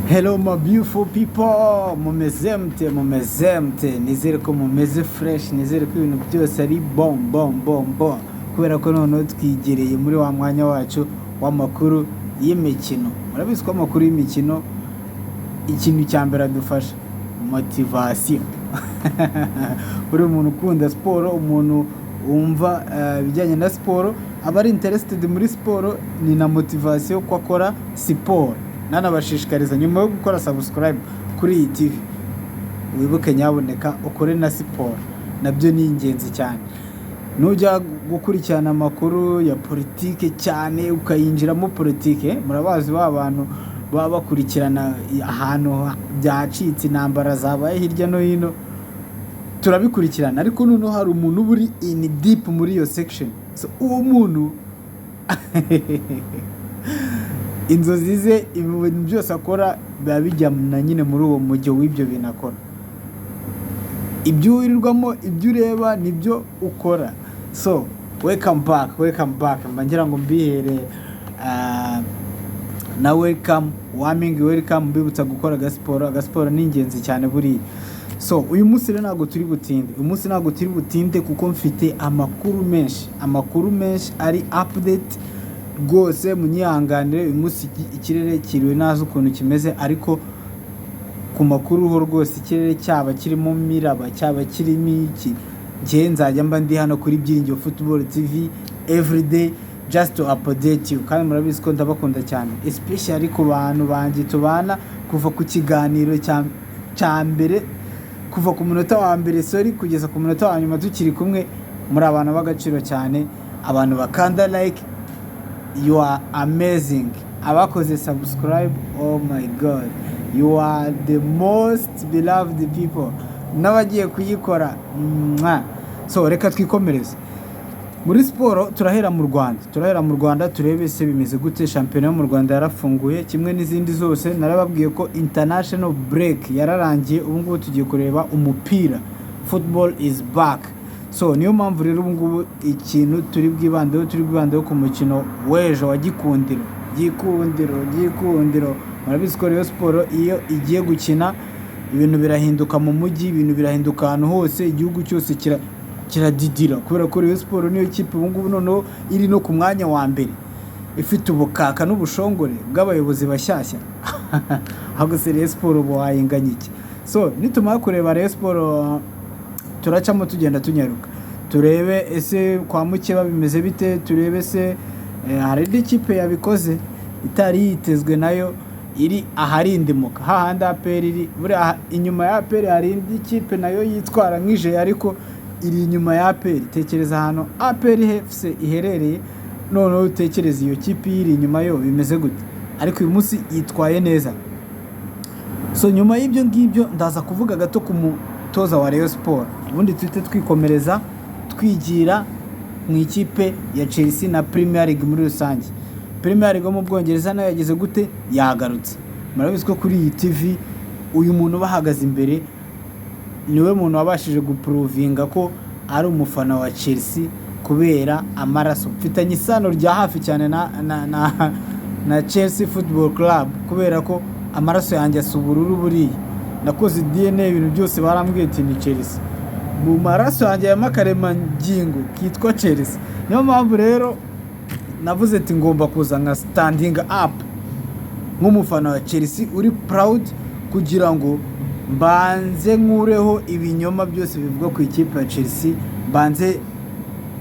Hello my beautiful people, mumeze mte, nizere ko mumeze fresh, nizere ko ibintu byose ari bon, kubera ko noneho twigereye muri wa mwanya wacu w'amakuru y'imikino. Murabizi ko amakuru y'imikino ikintu cya mbere adufasha motivation. Uri umuntu ukunda siporo, umuntu wumva ibijyanye na siporo, aba ari interested muri siporo, ni na motivation ko akora siporo. Nanabashishikariza nyuma yo gukora subscribe kuri iyi TV, wibuke nyaboneka ukore na siporo, nabyo ni ingenzi cyane. Nujya gukurikirana amakuru ya politike cyane ukayinjiramo politike, murabazi ba bantu baba bakurikirana ahantu byacitse, intambara zabaye hirya no hino, turabikurikirana. Ariko noneho hari umuntu uri in deep muri iyo section, so uwo muntu inzozi ze, ibintu byose akora biba bijyana nyine muri uwo mujyo w'ibyo bintu akora. Ibyo wirirwamo, ibyo ureba nibyo ukora. So welcome back, mbangira ngo mbihere na welcome mbibutsa gukora agasiporo ni ingenzi cyane buri. So uyu munsi rero ntabwo turi butinde kuko mfite amakuru menshi ari update rwose. Munyihanganire, uyu munsi ikirere kiriwe nazi ukuntu kimeze, ariko ku makuru ho rwose ikirere cyaba kirimo miraba, cyaba kirimo iki, ngiye nzajya mba ndi hano kuri Byiringiro Football TV everyday just to update you. Kandi murabizi ko ndabakunda cyane, especially ku bantu banjye tubana kuva ku kiganiro cya mbere, kuva ku munota wa mbere kugeza ku munota wa nyuma tukiri kumwe. Muri abantu b'agaciro cyane, abantu bakanda like, you are amazing. Abakoze subscribe, oh my god, you are the most beloved people. N'abagiye kuyikora, so reka twikomereze muri siporo. Turahera mu Rwanda turebe se bimeze gute. Shampiyona yo mu Rwanda yarafunguye kimwe n'izindi zose. Narababwiye ko international break yararangiye, ubu ngubu tugiye kureba umupira. Football is back. So niyo mpamvu rero ubu ngubu ikintu turi bwibandeho ku mukino w'ejo wa Gikundiro. Murabizi ko Rayon Sport iyo igiye gukina ibintu birahinduka mu mujyi, ibintu birahinduka ahantu hose, igihugu cyose kiradidira, kubera ko Rayon Sport niyo kipe ubu ngubu noneho iri no ku mwanya wa mbere, ifite ubukaka n'ubushongore bw'abayobozi bashyashya. Ahubwo se Rayon Sport ubu wayinganya iki? So nitumara kureba Rayon Sport, turacamo tugenda tunyaruka, turebe ese kwa Mukeba bimeze bite, turebe se hari indi kipe yabikoze itari yitezwe nayo iri aharindimuka, hahandi APR iri. Buri inyuma ya APR hari indi kipe nayo yitwara nk'ije, ariko iri inyuma ya APR. Tekereza ahantu APR FC iherereye, noneho utekereza iyo kipe iri inyuma yo bimeze gute. Ariko uyu munsi yitwaye neza. So nyuma y'ibyo ngibyo ndaza kuvuga gato ku mutoza wa Rayon Sport, ubundi tuhite twikomereza twigira mu ikipe ya Chelsea na Premier League muri rusange. Premier League mu Bwongereza nayo yageze gute? Yagarutse. Murabizi ko kuri iyi TV uyu muntu bahagaze imbere niwe muntu wabashije guprovinga ko ari umufana wa Chelsea kubera amaraso. Mfitanye isano rya hafi cyane na Chelsea Football Club, kubera ko amaraso yanjye asubururu buriya. Nakoze DNA, ibintu byose barambwiye ati ni Chelsea. Mu maraso yanjye ya makaremangingo kitwa Chelsea. Niyo mpamvu rero navuze ati ngomba kuza nka standing up nk'umufana wa Chelsea uri proud, kugira ngo mbanze nkureho ibinyoma byose bivuga ku ikipe ya Chelsea, mbanze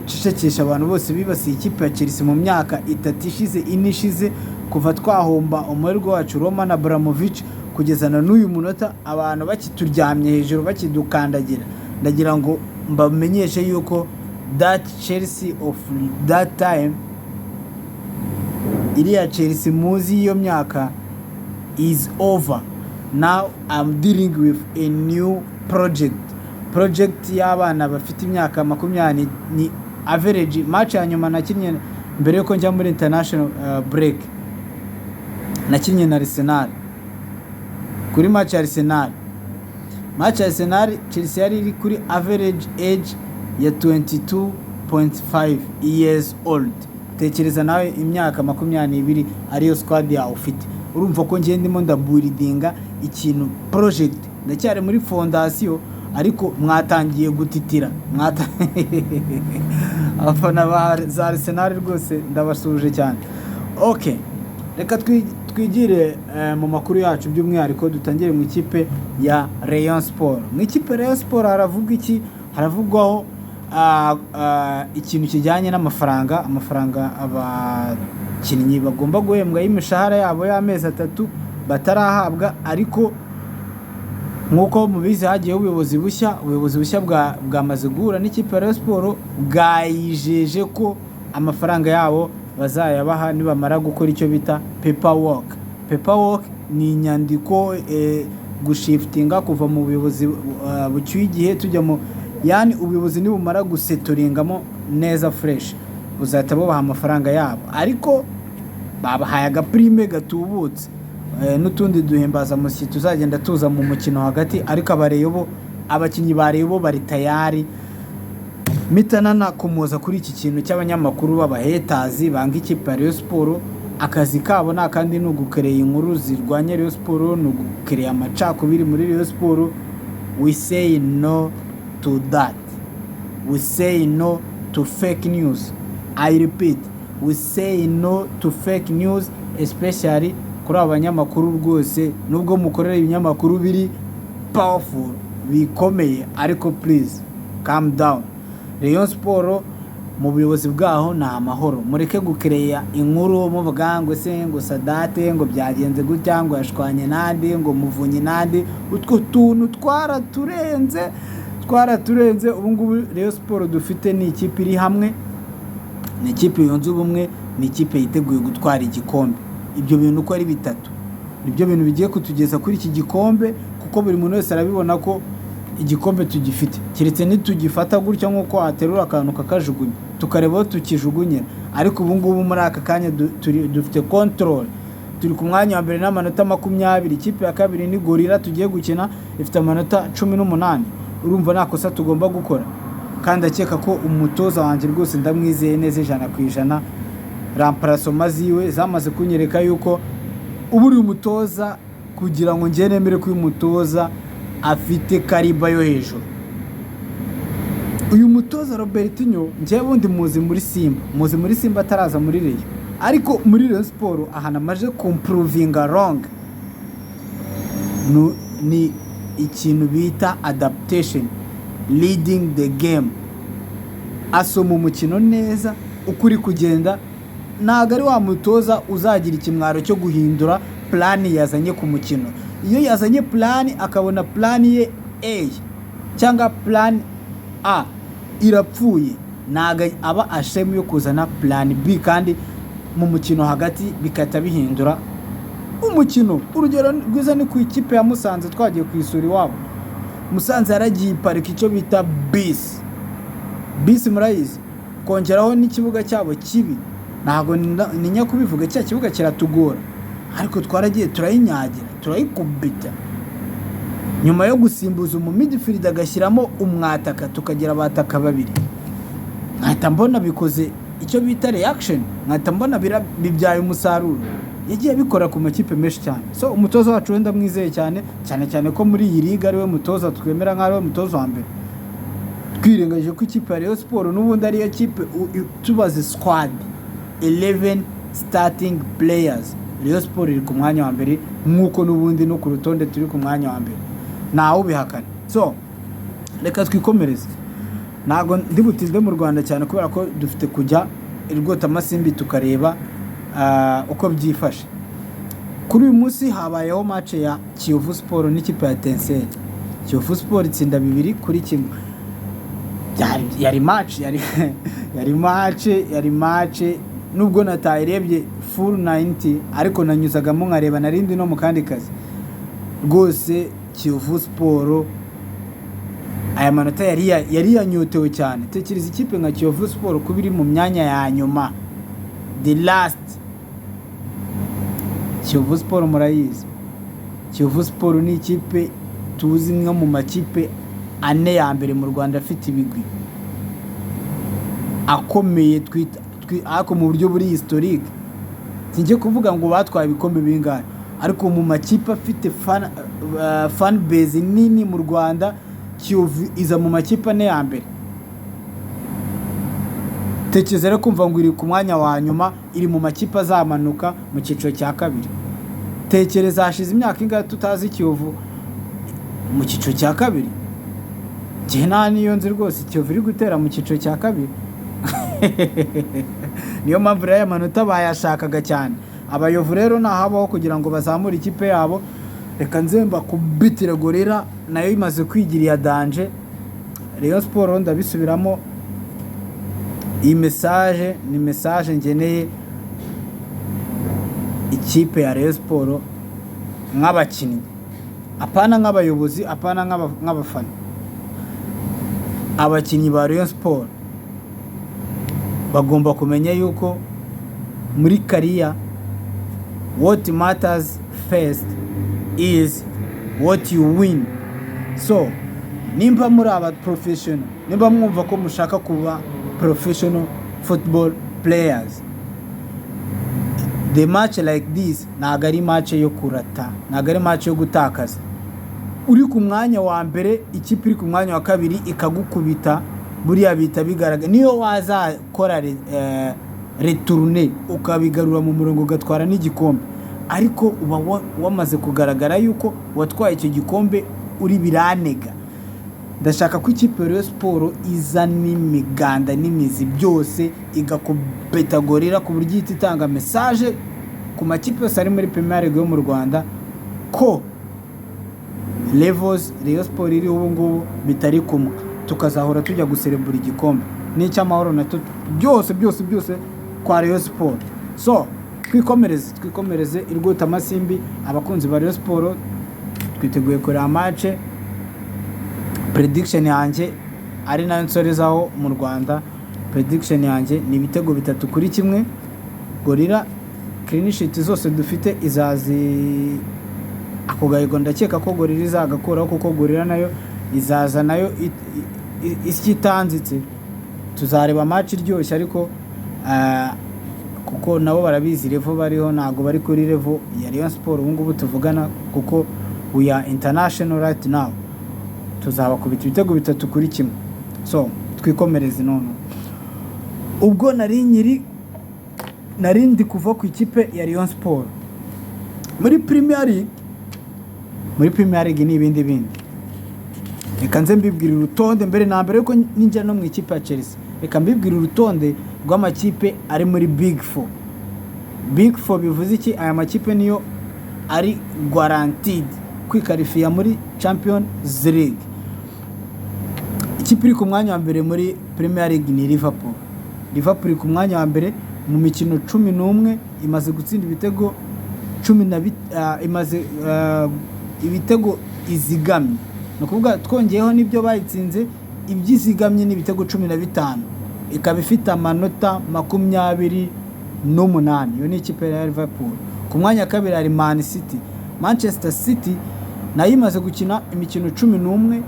cecekesha abantu bose bibasiye ikipe ya Chelsea mu myaka 3 ishize, kuva twahomba umuherwe wacu Roman Abramovich kugeza na n'uyu munota, abantu bakituryamye hejuru bakidukandagira. Ndagira ngo mbamenyeshe yuko that Chelsea of that time, iriya Chelsea muzi iyo myaka, is over. Now I'm dealing with a new project y'abana bafite imyaka 20. Ni average match ya nyuma nakinnye mbere yuko njya muri international break, nakinnye na Arsenal. Kuri match ya Arsenal Chelsea yari iri kuri average age ya 22.5 years old. Tekereza nawe imyaka 20 ariyo squad ya ufite. urumva ko ngende ndimo ndabuildinga ikintu project, ndacyari muri fondation ariko mwatangiye gutitira abafana ba za Arsenal rwose ndabasuje cyane. Okay, reka twigire mu makuru yacu by'umwihariko dutangire mu ikipe ya Rayon Sport. Mu ikipe Rayon Sport haravuga iki? Haravugwaho ikintu kijyanye n'amafaranga abakinnyi bagomba guhembwa y'imishahara yabo y'amezi 3 batarahabwa, ariko nk'uko mubizi hagiye ubuyobozi bushya bwamaze guhura n'ikipe ya Rayon Sport, bwayijeje ko amafaranga yabo bazayabaha nibamara gukora icyo bita paperwork. Paperwork ni inyandiko gushiftinga kuva mu buyobozi bucyuye igihe tujya mu, yani ubuyobozi nibumara gusetoringamo neza fresh buzahita bubaha amafaranga yabo, ariko babahaye agaprime gatubutse n'utundi duhimbaza musyi tuzagenda tuza mu mukino hagati, ariko abakinnyi barebo bari tayari. Mitanana kumuza kuri iki kintu cy'abanyamakuru b'abahetazi banga ikipe ya Rayon Sport. Akazi kabo nta kandi ni ugukereye inkuru zirwanya Rayon Sport, ni ugukereye amacakubiri muri Rayon Sport. We say no to that. We say no to fake news. I repeat, we say no to fake news, especially kuri abanyamakuru rwose. Nubwo mukorera ibinyamakuru biri powerful bikomeye, ariko please calm down. Rayon Sport mu buyobozi bwaho ni amahoro, mureke gukereya inkuru muvuga ngo se ngo Sadate ngo byagenze gutya ngo yashwanye nande ngo muvunyi nande. Utwo tuntu twaraturenze. Ubu ngubu Rayon Sport dufite ni ikipe iri hamwe, ni ikipe yunze ubumwe, ni ikipe yiteguye gutwara igikombe. Ibyo bintu uko ari bitatu nibyo bintu bigiye kutugeza kuri iki gikombe, kuko buri muntu wese arabibona ko igikombe tugifite, kiretse nitugifata gutya nk'uko aterura akantu kakajugunya tukareba tukijugunyira. Ariko ubu ngubu muri aka kanya dufite control, turi ku mwanya wa mbere n'amanota 20. Ikipe ya kabiri ni Gorilla tugiye gukina ifite amanota 18. Urumva nakosa tugomba gukora, kandi akeka ko umutoza wanjye rwose ndamwizeye neza 100%. Remplacement ziwe zamaze kunyereka yuko uburi umutoza, kugira ngo ngene nemere ko uyu mutoza afite kariba yo hejuru. Uyu mutoza Robertinho njye bundi muzi muri Simba ataraza muri Rayon, ariko muri Rayon Sport ahana maje comprovinga wrong ni ikintu bita adaptation, leading the game. Asoma umukino neza ukuri kugenda, ntago ari wa mutoza uzagira ikimwaro cyo guhindura plan yazanye ku mukino. Iyo yazanye plan akabona plan ye A cyangwa plan A irapfuye, naga aba ashemu yo kuzana plan B, kandi mu mukino hagati bikata bihindura umukino. Urugero rwiza ni ku ikipe ya Musanze twagiye kwisura iwabo. Musanze yaragiye parika icyo bita bisi murayizi, kongeraho n'ikibuga cyabo kibi. Ntago ninya kubivuga, cya kibuga kiratugora, ariko twaragiye turayinyagira turayikubita. Nyuma yo gusimbuza mu midfield agashyiramo umwataka, tukagira abataka babiri, nkahita mbona bikoze icyo bita reaction, nkahita mbona bibyaye umusaruro. Yagiye bikora ku makipe menshi cyane. So umutoza wacu wenda mwizeye cyane ko muri iyi liga ariwe mutoza twemera nk'ariwe mutoza wa mbere. Twirengagije ko ikipe ya Rayon Sport n'ubundi ari ikipe tubaze squad 11 starting players. Rayon Sport iri ku mwanya wa mbere, nk'uko n'ubundi no ku rutonde turi ku mwanya wa mbere, ntawe ubihakana. So reka twikomereze, ntago ndi butinde mu Rwanda cyane kubera ko dufite kujya irwota Masimbi tukareba uko byifashe. Kuri uyu munsi habayeho match ya Kiyovu Sport n'ikipe ya Etincelle. Kiyovu Sport itsinda 2-1. Yari match nubwo natayirebye full 90, ariko nanyuzagamo nkareba narindi no mu kandi kazi. Rwose Kiyovu Sport aya manota yari yanyotewe cyane. Tekereza ikipe nka Kiyovu Sport kubiri mu myanya ya nyuma, the last. Kiyovu Sport murayizi, Kiyovu Sport ni ikipe tuzi nka mu makipe 4 ya mbere mu Rwanda afite ibigwi akomeye ako mu buryo buri historique. Sinje kuvuga ngo batwaye ibikombe bingahe, ariko mu makipe afite fan base nini mu Rwanda Kiyovu iza mu makipe ane ya mbere. Tekereza rero kumva ngo iri ku mwanya wa nyuma, iri mu makipe azamanuka mu cyiciro cya kabiri. Tekereza hashize imyaka ingahe tutazi Kiyovu mu cyiciro cya kabiri. Gihe nta niyo nzi rwose Kiyovu iri gutera mu cyiciro cya kabiri. Niyo mpamvu rero aya manota bayashakaga cyane. Abayovu rero nahabaho kugira ngo bazamure ikipe yabo, reka nzemba kubitira Gorilla nayo imaze kwigira ya danger. Rayon Sport ndabisubiramo, iyi message ni message ngeneye ikipe ya Rayon Sport nk'abakinnyi, apana nk'abayobozi, apana nk'abafana. Abakinnyi ba Rayon Sport bagomba kumenya yuko muri career what matters first is what you win. So nimba muri aba professional, nimba mwumva ko mushaka kuba professional football players, the match like this ntago ari match yo kurata, ntago ari match yo gutakaza. Uri ku mwanya wa mbere, ikipe iri ku mwanya wa kabiri ikagukubita, buriya bita bigaragara. Niyo wazakora retourner ukabigarura mu murongo ugatwara n'igikombe, ariko uba wamaze kugaragara yuko watwaye icyo gikombe uri biranega. Ndashaka ko ikipe ya Sport iza n'imiganda n'imizi byose igakubita Gorilla ku buryo itanga message ku makipe yose ari muri Premier League yo mu Rwanda ko levels Rayon Sport iri ubu ngubu bitari kumwe, tukazahora tujya guserebura igikombe n'icy'amahoro na byose kwa Rayon Sport. So twikomereze irwota amasimbi. Abakunzi ba Rayon Sport twiteguye kureba match. Prediction yanjye ari nayo nsorezaho mu Rwanda, prediction yanjye ni ibitego 3-1 Gorilla. Clean sheet zose dufite izazi ako gahigo, ndakeka ko Gorilla izagakuraho kuko Gorilla nayo izaza nayo ikitanzitse. Tuzareba match iryoshye, ariko kuko nabo barabizi level bariho, ntago bari kuri level ya Rayon Sport ubu ngubu tuvugana, kuko we are international right now. Tuzaba kubita ibitego 3-1. So twikomereze none. Ubwo narindi kuva ku ikipe ya Rayon Sport muri Premier League n'ibindi. Reka nze mbibwira urutonde mbere na mbere yuko ninjya no mu ikipe ya Chelsea. Reka mbibwira urutonde rw'amakipe ari muri Big 4. Big 4 bivuze iki? Aya makipe niyo ari guaranteed kwikarifiya muri Champions League. Ikipe iri ku mwanya wa mbere muri Premier League ni Liverpool. Liverpool iri ku mwanya wa mbere mu mikino 11, imaze gutsinda ibitego 10 imaze ibitego izigamye. No kuvuga twongeyeho nibyo bayitsinze, ibyizigamye ni ibitego 15. Ikaba ifite amanota 28. Iyo ni ikipe ya Liverpool. Ku mwanya kabiri ari Man City. Manchester City nayo imaze gukina imikino 11,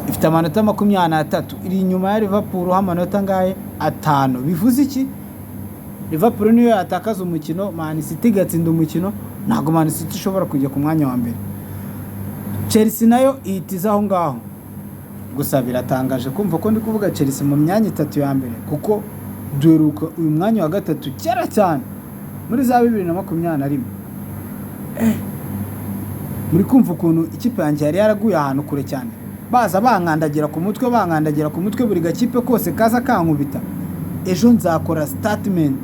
ifite amanota 23. Iri inyuma ya Liverpool amanota ngahe 5. Bivuze iki? Liverpool niyo yatakaza umukino, Man City gatsinda umukino, ntago Man City ishobora kujya ku mwanya wa mbere. Chelsea nayo ihitizaho ngaho. Gusa biratangaje kumva ko ndi kuvuga Chelsea mu myanya 3 ya mbere, kuko duheruka uyu mwanya wa gatatu cyera cyane muri za 2021. Muri kumva ukuntu ikipe yanjye yari yaraguye ahantu kure cyane, baza bankandagira ku mutwe buri gakipe kose kaza kankubita. Ejo nzakora statement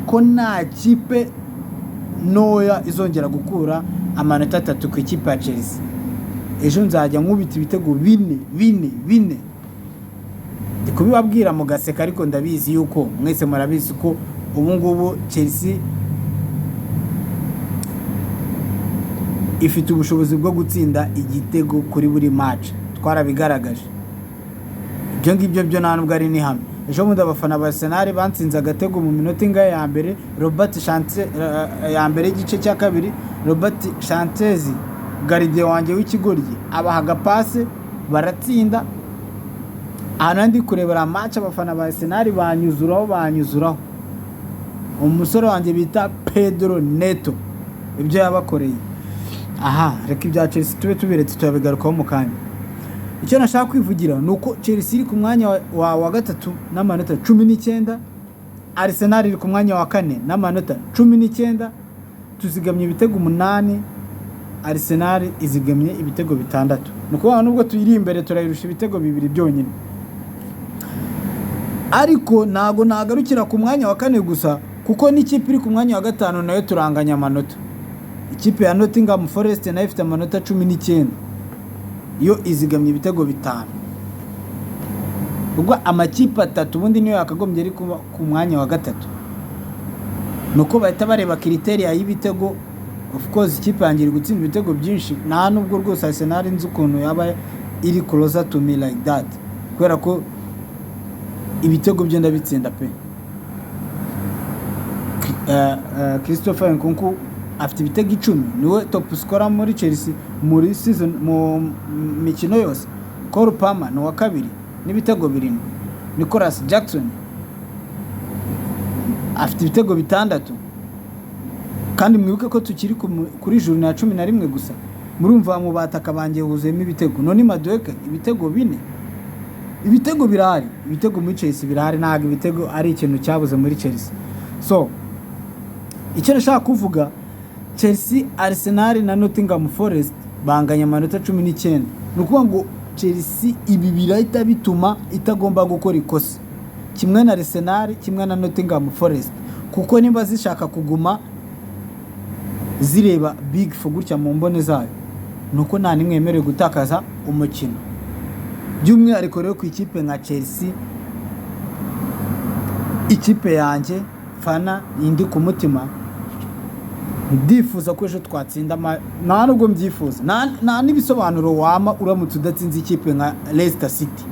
ko nta kipe noya izongera gukura amanota 3 ku ikipe ya Chelsea. Ejo nzajya nkubita ibitego 4. Kubibabwira mu gaseka, ariko ndabizi yuko mwese murabizi ko ubu ngubu Chelsea ifite ubushobozi bwo gutsinda igitego kuri buri match. Twarabigaragaje ibyo ngibyo byo nta nubwo ari nihame. Ejo mu abafana ba Arsenal bansinze agatego mu minota ingahe ya mbere, Robert Chante ya mbere igice cya kabiri. Robert Chantezi gardien wanjye w'ikigoryi abaha agapase baratsinda. Anandi kurebera match abafana ba Arsenal banyuzuraho. Umusore wanjye bita Pedro Neto ibyo yabakoreye. Aha, reka ibya Chelsea tube tubiretse turabigarukaho mu kanya. Icyo nashaka kwivugira ni uko Chelsea iri ku mwanya wa gatatu n'amanota 19, Arsenal iri ku mwanya wa kane n'amanota 19, tuzigamye ibitego 8, Arsenal izigamye ibitego 6. Nuko nubwo tuyiri imbere turayirusha ibitego 2 byonyine. Ariko nago nagarukira ku mwanya wa kane gusa, kuko n'ikipe iri ku mwanya wa gatanu nayo turanganya amanota. Ikipe ya Nottingham Forest nayo ifite amanota 19, yo izigamye ibitego 5. Ubwo amakipe 3 ubundi niyo yakagombye ari ku mwanya wa gatatu. Nuko bahita bareba criteria y'ibitego. Of course ikipe yangira gutsinda ibitego byinshi, nta nubwo rwose Arsenal nzi ukuntu yaba iri closer to me like that, kubera ko ibitego byo ndabitsinda pe. Christopher Nkunku afite ibitego 10, niwe top scorer muri Chelsea muri season mu mikino yose. Cole Palmer ni wa kabiri n'ibitego 7. Nicholas Jackson afite ibitego 6. Kandi mwibuke ko tukiri kuri journée ya 11 gusa. Murumva mu bataka bangiye huzuyemo ibitego. None Madueke ibitego 4. Ibitego birahari, ibitego muri Chelsea birahari, ntago ibitego ari ikintu cyabuze muri Chelsea. So icyo nashaka kuvuga, Chelsea, Arsenal na Nottingham Forest banganya amanota 19. Nukuvuga ngo Chelsea ibi birahita bituma itagomba gukora ikosa, kimwe na Arsenal, kimwe na Nottingham Forest, kuko niba zishaka kuguma zireba Big Four gutya mu mbone zayo, nuko nta nimwe yemerewe gutakaza umukino. By'umwihariko rero ku ikipe nka Chelsea, ikipe yanjye fana indi ku mutima, ndifuza ko ejo twatsinda nta nubwo mbyifuza, nta n'ibisobanuro wama uramutse udatsinze ikipe nka Leicester City.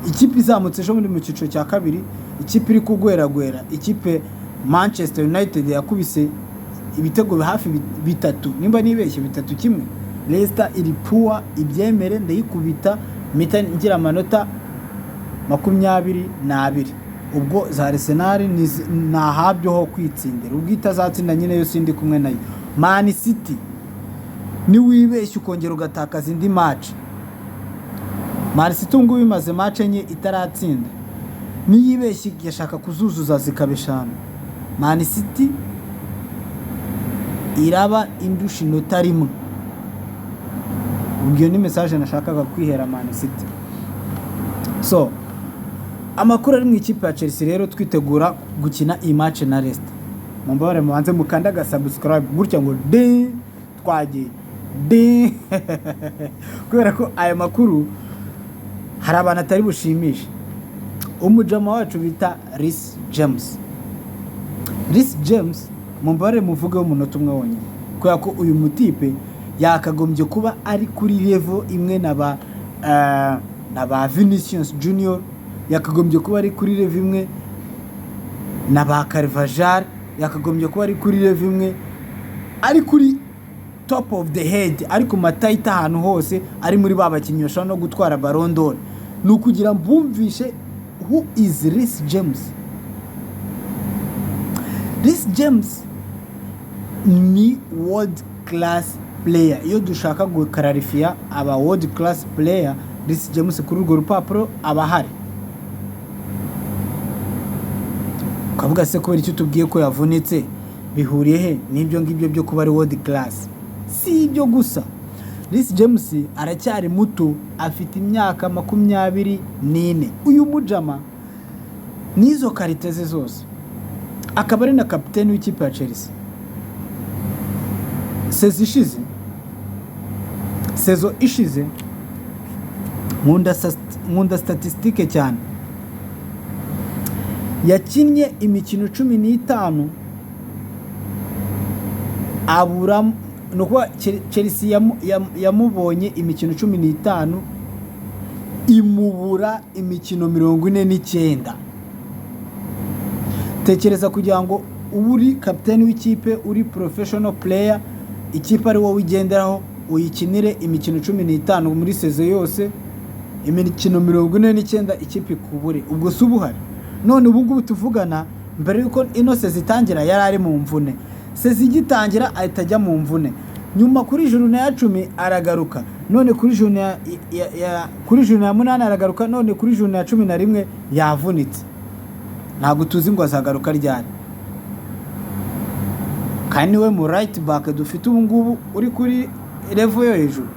Ikipe izamutse ejo muri mu cyiciro cya kabiri, ikipe iri kugweragwera, ikipe Manchester United yakubise ibitego hafi 3, nimba nibeshye 3-1. Leicester iri poor, ibyemere ndayikubita mita ngira amanota 22. Ubwo za Arsenal nahabyo ho kwitsindira, ubwo itazatsinda nyine yo sindi kumwe nayo. Man City ni wibeshye ukongera ugatakaza indi match. Man City ngo bimaze match enye itaratsinda, ni yibeshye yashaka kuzuzuza zikabeshana. Man City iraba indushi nota rimwe. Ubwo ni message nashakaga kwihera Man City. So amakuru ari mu ikipe ya Chelsea rero, twitegura gukina iyi match na Leicester. Mumbare mubanze mukanda subscribe gutya ngo de twagiye de kubera ko aya makuru hari abantu atari bushimisha. Umujama wacu bita Reece James. Reece James mumbare muvuge umunota umwe wonyine, kubera ko uyu mutipe yakagombye kuba ari kuri level imwe na ba Vinicius Junior, yakagombye kuba ari kuri level imwe na ba Carvajal, yakagombye kuba ari kuri level imwe, ari kuri top of the head, ari ku matayita ahantu hose, ari muri babakinnyi bashobora no gutwara Ballon d'Or. Ni ukugira mbumvishe who is Reece James. Reece James ni world class player. Iyo dushaka gukararifia aba world class player, Reece James kuri urwo rupapuro abahari. Kavuga se ko icyo tubwiye ko yavunitse bihuriye he n'ibyo ngibyo byo kuba ari world class? Si ibyo gusa, Reece James aracyari muto, afite imyaka 24. Uyu mujama nizo karite ze zose, akaba ari na kapiteni w'ikipe ya Chelsea. Sezo ishize nkunda statistike cyane, yakinnye imikino 15 abura, nuko Chelsea yamubonye imikino 15 imubura imikino 49. Tekereza kugira ngo uri kapiteni w'ikipe, uri professional player, ikipe ari wowe ugenderaho, uyikinire imikino 15 muri sezo yose, imikino 49 ikipe kubure. Ubwo subuhari none ubu ngubu tuvugana, mbere yuko ino sezo itangira yari ari mu mvune. sezi igitangira ahita ajya mu mvune, nyuma kuri jurune ya 10 aragaruka, none kuri jurune ya 8 aragaruka, none kuri jurune ya 11 yavunitse. Ntabwo tuzi ngo azagaruka ryari. Kandi we mu right back dufite ubu ngubu uri kuri level yo hejuru,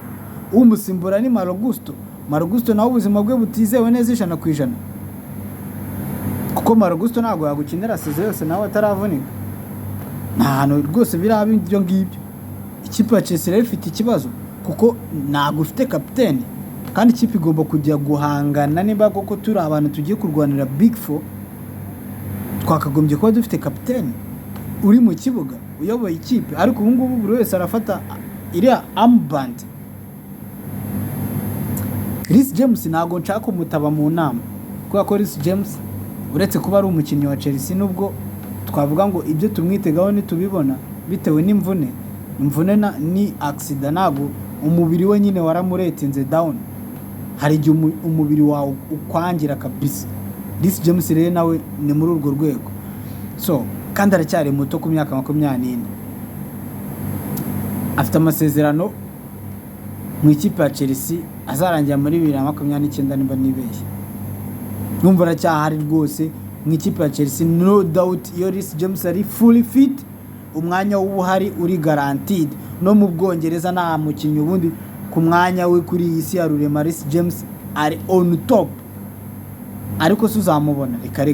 umusimbura ni Marogusto nawe ubuzima bwe butizewe neza 100%, kuko Marogusto ntabwo yagukinira seze yose nawe ataravunika. Nta hantu rwose biraba ibyo ngibyo. Ikipe ya Chelsea rero ifite ikibazo kuko ntabwo ufite kapiteni, kandi ikipe igomba kujya guhangana niba koko turi abantu tugiye kurwanira Big 4, twakagombye kuba dufite kapiteni uri mu kibuga uyoboye ikipe. Ariko ubu ngubu buri wese arafata iriya armband. Reece James ntabwo nshaka kumutaba mu nama, kubera ko Reece James uretse kuba ari umukinnyi wa Chelsea, nubwo twavuga ngo ibyo tumwitegaho nitubibona bitewe n'imvune ni accident, ntabwo umubiri we nyine waramuretinze down, hari igihe umubiri wawe ukwangira kabisa. Reece James rero nawe ni muri urwo rwego, so kandi aracyari muto ku myaka 24, afite amasezerano mu ikipe ya Chelsea azarangira muri 2029 nimba nibeshye. Numva aracyahari rwose mu ikipe ya Chelsea, no doubt. Iyo Reece James ari fully fit, umwanya w'ubuhari uri guaranteed. No mu Bwongereza nta mukinnyi ubundi ku mwanya we kuri iyi si ya rurema Reece James ari on top, ariko se uzamubona reka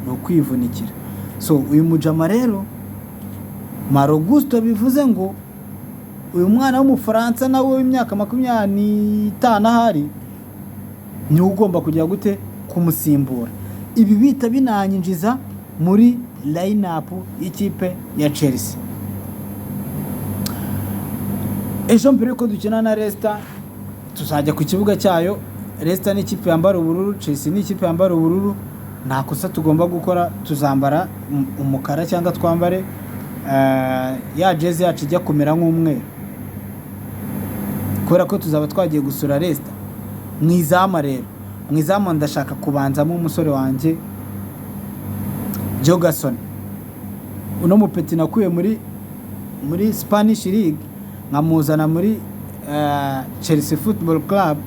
no kwivunikira. So uyu mujama rero Marogusto bivuze ngo uyu mwana w'umufaransa nawe w'imyaka 25 ahari ni ugomba kujya gute kumusimbura. Ibi bita binanyinjiza muri line-up y'ikipe ya Chelsea. Ejo mbere ko dukina na Leicester tuzajya ku kibuga cyayo. Leicester ni ikipe yambara ubururu, Chelsea ni ikipe yambara ubururu. Nta kosa tugomba gukora, tuzambara umukara cyangwa twambare ya jezi yacu ijya kumera nk'umweru, kubera ko tuzaba twagiye gusura Leicester. Mwizama rero, mwizama ndashaka kubanzamo umusore wanjye Jogason. Uno mupeti nakuye muri Spanish League, nkamuzana muri Chelsea Football Club,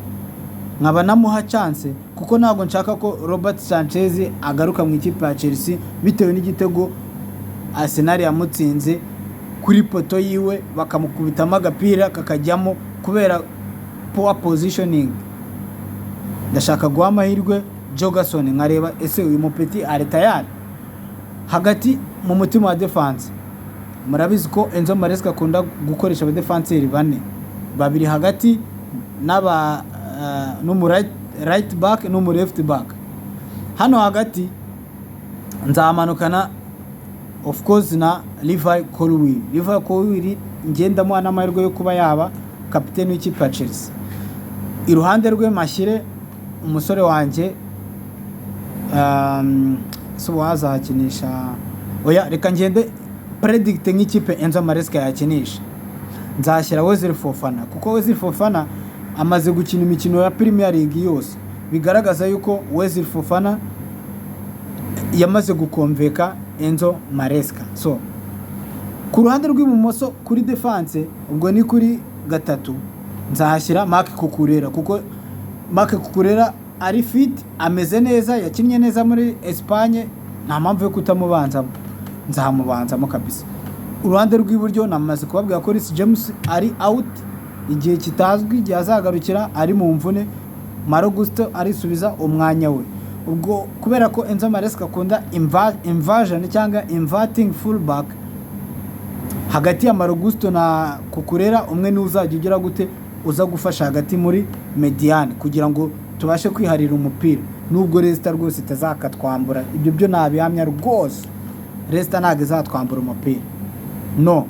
nkaba namuha chance kuko ntabwo nshaka ko Robert Sanchez agaruka mu ikipe ya Chelsea bitewe n'igitego Arsenal yamutsinze kuri poto yiwe, bakamukubitamo agapira kakajyamo kubera poor positioning. Ndashaka guha amahirwe Jogason, nkareba ese uyu mupeti ari tayari hagati mu mutima wa defense. Murabizi ko Enzo Maresca akunda gukoresha abadefenseri bane, babiri hagati n'aba no right back no left back. Hano hagati nzamanukana of course na Levi Colwill ngenda mu amahirwe yo kuba yaba kapiteni w'ikipe ya Chelsea. Iruhande rwe mashyire umusore wanjye so wazakinisha oya reka ngende predict nk'ikipe Enzo Maresca yakinisha. Nzashyira Wesley Fofana kuko Wesley Fofana amaze gukina imikino ya Premier League yose, bigaragaza yuko Wesley Fofana yamaze gukonveka Enzo Maresca. So ku ruhande rw'ibumoso kuri defense, ubwo ni kuri gatatu, nzahashyira Marc Cucurella kuko Marc Cucurella ari fit, ameze neza, yakinnye neza muri Espagne, nta mpamvu yo kutamubanzamo, nzamubanzamo kabisa. Uruhande rw'iburyo namaze kubabwira ko Reece James ari out, igihe kitazwi igihe azagarukira, ari mu mvune. Marogusto arisubiza umwanya we. Ubwo kubera ko Enzo Maresca akunda inversion cyangwa inverting fullback, hagati ya Marogusto na Cucurella umwe ni uzajya ugira gute uza gufasha hagati muri mediane kugira ngo tubashe kwiharira umupira. Nubwo Leicester rwose itazakatwambura, ibyo byo nabihamya rwose, Leicester ntabwo izatwambura umupira, no,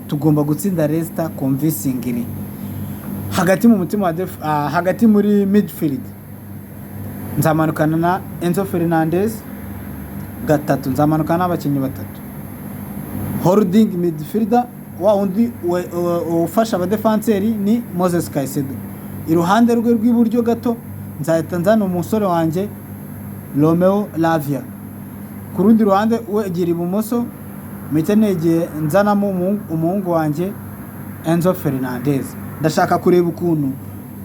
tugomba gutsinda Leicester convincingly. Hagati mu mutima hagati muri midfield nzamanukana na Enzo Fernandez gatatu, nzamanukana n'abakinnyi batatu. Holding midfielder wa undi ufasha abadefenseri ni Moses Caicedo. Iruhande rwe rw'iburyo gato nzahita nzana umusore wanjye Romeo Lavia. Ku rundi ruhande wegera ibumoso mpita negeye nzanamo umuhungu wanjye Enzo Fernandez. Ndashaka kureba ukuntu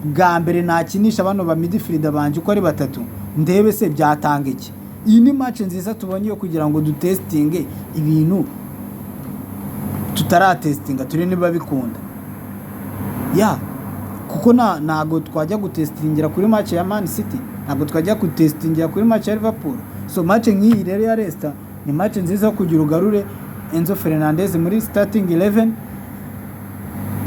bwa mbere nakinisha bano ba midfielder banje uko ari batatu, ndebe se byatanga iki. Iyi ni match nziza tubonye yo kugira ngo dutestinge ibintu tutaratestinga, turi niba bikunda kuko ntago twajya gutestingira kuri match ya Man City, ntago twajya gutestingira kuri match ya Liverpool. So match nk'iyi rero ya Leicester ni match nziza yo kugira ugarure Enzo Fernandez muri starting 11,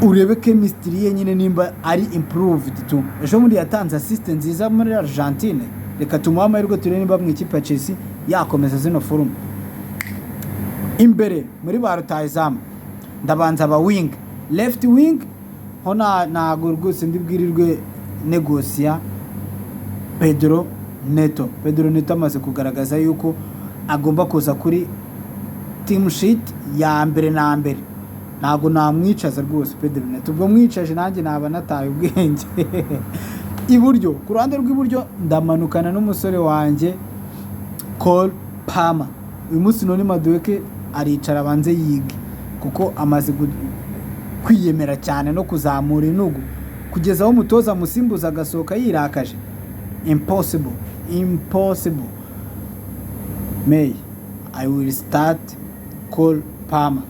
urebe chemistry ye nyine nimba ari improved tu. Ejo muri yatanze assist nziza muri Argentine, reka tumuha amahirwe turebe nimba mu ikipe ya Chelsea yakomeza zino forum. Imbere muri ba rutahizamu ndabanza ba wing, left wing ho ntago rwose ndibwirirwe negosia Pedro Neto amaze kugaragaza yuko agomba kuza kuri team sheet ya mbere na mbere. Ntago namwicaza rwose Pedro Neto, ubwo mwicaje nanjye naba nataye ubwenge. Iburyo, ku ruhande rw'iburyo ndamanukana n'umusore wanjye Cole Palmer. Uyu munsi none Madueke aricara abanze yige kuko amaze kwiyemera cyane no kuzamura inugu kugeza aho umutoza musimbuza agasohoka yirakaje. Impossible. I will start Cole Palmer.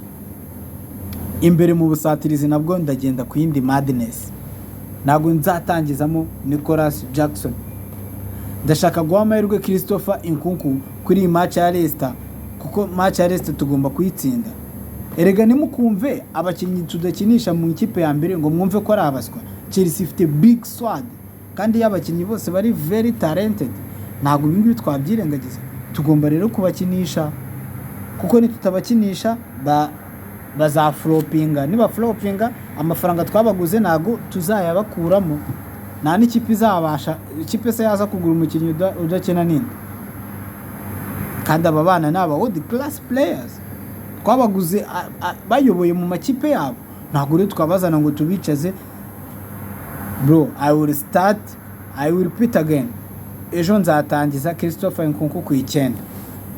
Imbere mu busatirizi nabwo ndagenda ku yindi madness. Ntago nzatangizamo Nicolas Jackson. Ndashaka guha amahirwe Christopher Nkunku kuri iyi match ya Leicester kuko match ya Leicester tugomba kuyitsinda. Erega nimukumve abakinnyi tudakinisha mu ikipe ya mbere ngo mwumve ko ari abaswa. Chelsea ifite big squad kandi y'abakinnyi bose bari very talented. Ntago ibingibi twabyirengagiza. Tugomba rero kubakinisha kuko nitutabakinisha bazaflopinga. Niba flopinga amafaranga twabaguze ntago tuzayabakuramo. Nta n'ikipe izabasha, ikipe se yaza kugura umukinnyi udakina ninde. Kandi aba bana ni aba world class players twabaguze bayoboye mu makipe yabo. Ntago rero twabazana ngo tubicaze. Bro, I will repeat again. Ejo nzatangiza Christopher Nkunku ku 9.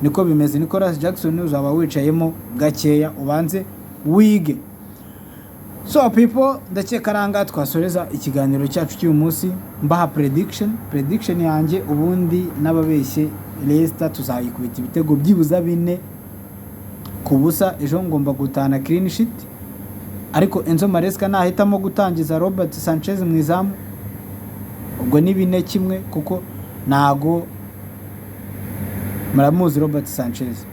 Niko bimeze. Nicolas Jackson uzaba wicayemo gakeya ubanze wige. So people, ndakeka ranga twasoreza ikiganiro cyacu cy'uyu munsi mbaha prediction yanjye, ubundi n'ababeshye Leicester tuzayikubita ibitego byibuza 4 ku busa. Ejo ngomba gutana clean sheet, ariko Enzo Maresca nahitamo gutangiza Robert Sanchez mu izamu, ubwo ni 4-1 kuko nago muramuzi Robert Sanchez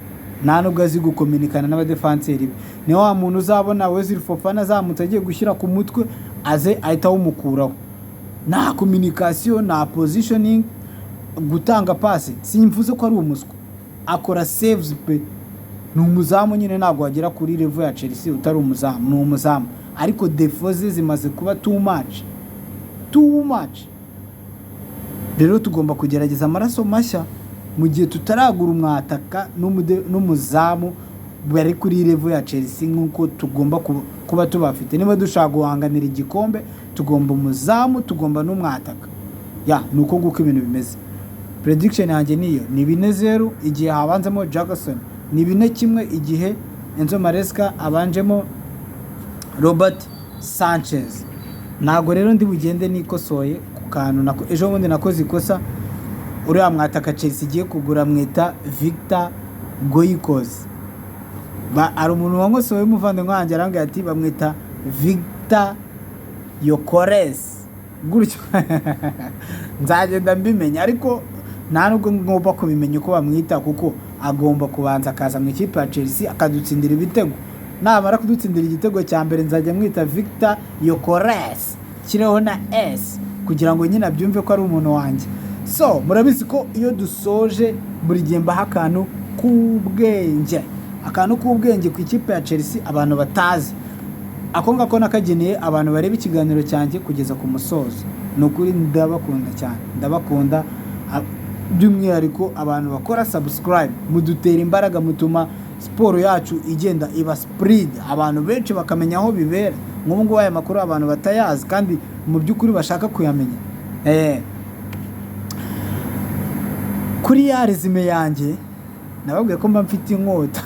nta nubwo azi gukominikana n'abadefanseri be. Ni wa muntu uzabona Wesley Fofana azamutse agiye gushyira ku mutwe aze ahita umukuraho. Nta communication, nta positioning, gutanga pass. Simvuze ko ari umuswa, akora saves pe. Ni umuzamu nyine, ntabwo wagera kuri level ya Chelsea utari umuzamu. Ni umuzamu ariko defoze zimaze kuba too much. Rero tugomba kugerageza amaraso mashya mu gihe tutaragura umwataka n'umuzamu bari kuri level ya Chelsea nkuko tugomba kuba tubafite. Niba dushaka guhanganira igikombe tugomba umuzamu, tugomba n'umwataka. Nuko nguko ibintu bimeze. Prediction yanjye niyo ni 4-0 igihe habanzemo Jackson, ni 4-1 igihe Enzo Maresca abanjemo Robert Sanchez. Ntago rero ndi bugende nikosoye ku kantu ejo bundi nakoze ikosa. Uriya mwataka Chelsea igiye kugura mwita Victor Goycoz. Ari umuntu wangosoye umuvandimwe wanjye arambwira ati bamwita Victor Yokores gutyo. Nzagenda mbimenya, ariko nta nubwo ngomba kubimenya uko bamwita kuko agomba kubanza akaza mu ikipe ya Chelsea akadutsindira ibitego. Namara kudutsindira igitego cya mbere nzajya mwita Victor Yokores kireho na S kugira ngo nyine abyumve ko ari umuntu wanjye. So murabizi ko iyo dusoje buri gihe mbaha akantu k'ubwenge ku ikipe ya Chelsea abantu batazi. Ako ngako nakageneye abantu bareba ikiganiro cyanjye kugeza ku musozo. Nukuri ndabakunda cyane, ndabakunda by'umwihariko abantu bakora subscribe. Mudutera imbaraga, mutuma siporo yacu igenda iba spread, abantu benshi bakamenya aho bibera. Nk'ubu aya makuru abantu batayazi kandi mu by'ukuri bashaka kuyamenya. Kuri ya resume yanjye nababwiye ko mba mfite inkota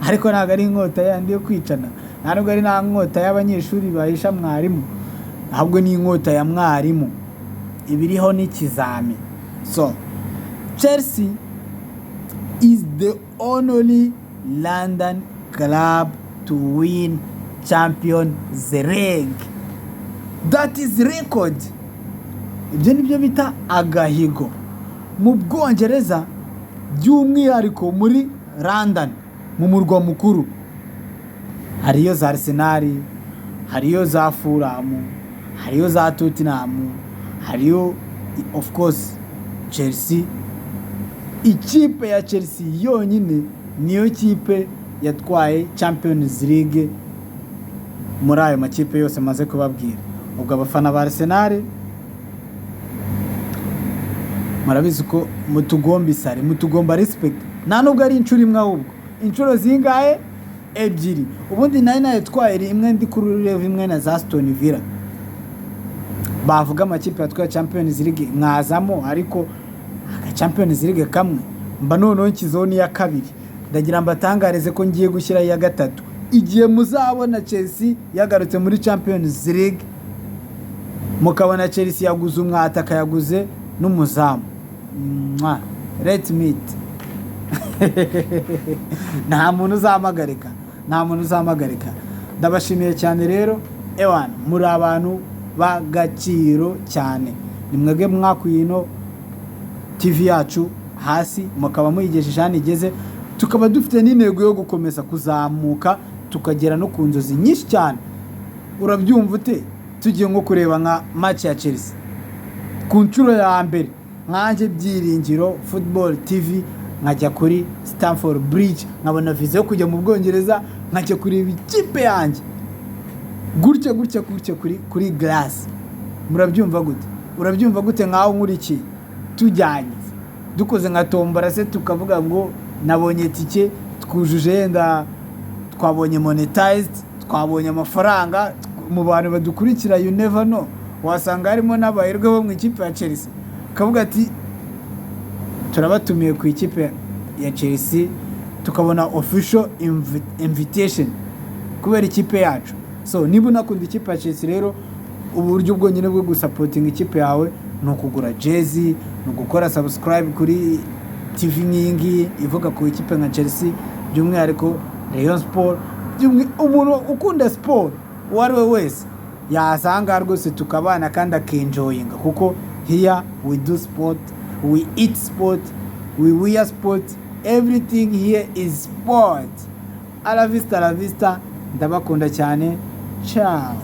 ariko ntabwo ari inkota yandi yo kwicana, ntabwo ari nta nkota y'abanyeshuri bahisha mwarimu, ahubwo ni inkota ya mwarimu ibiriho n'ikizami. So Chelsea is the only London club to win Champions League. That is record. Ibyo nibyo bita agahigo mu Bwongereza, by'umwihariko muri London, mu murwa mukuru. Hariyo za Arsenal, hariyo za Fulham, hariyo za Tottenham, hariyo of course Chelsea. Ikipe ya Chelsea yonyine niyo kipe yatwaye Champions League muri ayo makipe yose maze kubabwira. Ubwo abafana ba Arsenal murabizi ko mutugomba isare, mutugomba respect, nta nubwo ari inshuro imwe ahubwo inshuro zingahe? Ebyiri. Ubundi nari nayitwaye imwe ndi kuri level imwe na za Aston Villa. Bavuga amakipe yatwaye Champions League mwazamo, ariko Champions League kamwe mba noneho nkizoni ya kabiri. Ndagira mbatangarize ko ngiye gushyira ya gatatu igihe muzabona Chelsea yagarutse muri Champions League, mukabona Chelsea yaguze umwataka, yaguze n'umuzamu. Let's meet. Nta muntu uzamagarika, nta muntu uzamagarika. Ndabashimiye cyane rero ewana, muri abantu bagaciro cyane. Ni mwebwe mwakwino TV yacu hasi, mukaba muyigejeje hano igeze, tukaba dufite n'intego yo gukomeza kuzamuka tukagera no ku nzozi nyinshi cyane. Urabyumva ute? Tugiye nko kureba nka match ya Chelsea ku nshuro ya mbere, nkanje Byiringiro Football TV, nkajya kuri Stamford Bridge, nkabona viza yo kujya mu Bwongereza, nkajya kureba ikipe yanjye gutya kuri glass. Murabyumva gute? Urabyumva gute nkaho nkurikiye tujyanye dukoze nka tombora se, tukavuga ngo nabonye tike, twujuje yenda twabonye monetized, twabonye amafaranga mu bantu badukurikira, you never know, wasanga harimo n'abayirwe bo mu ikipe ya Chelsea, kavuga ati turabatumiye ku ikipe ya Chelsea, tukabona official invitation kubera ikipe yacu. So niba unakunda ikipe ya Chelsea rero, uburyo bwonyine bwo gusupporting ikipe yawe ni ukugura jersey, ni ugukora subscribe kuri TV nyingi ivuga ku ikipe nka Chelsea, by'umwihariko Rayon Sport. Umuntu ukunda sport uwo ari we wese yasanga rwose tukabana kandi akenjoyinga, kuko here we do sport, we eat sport, we wear sport, everything here is sport. A la vista, ndabakunda cyane. Ciao.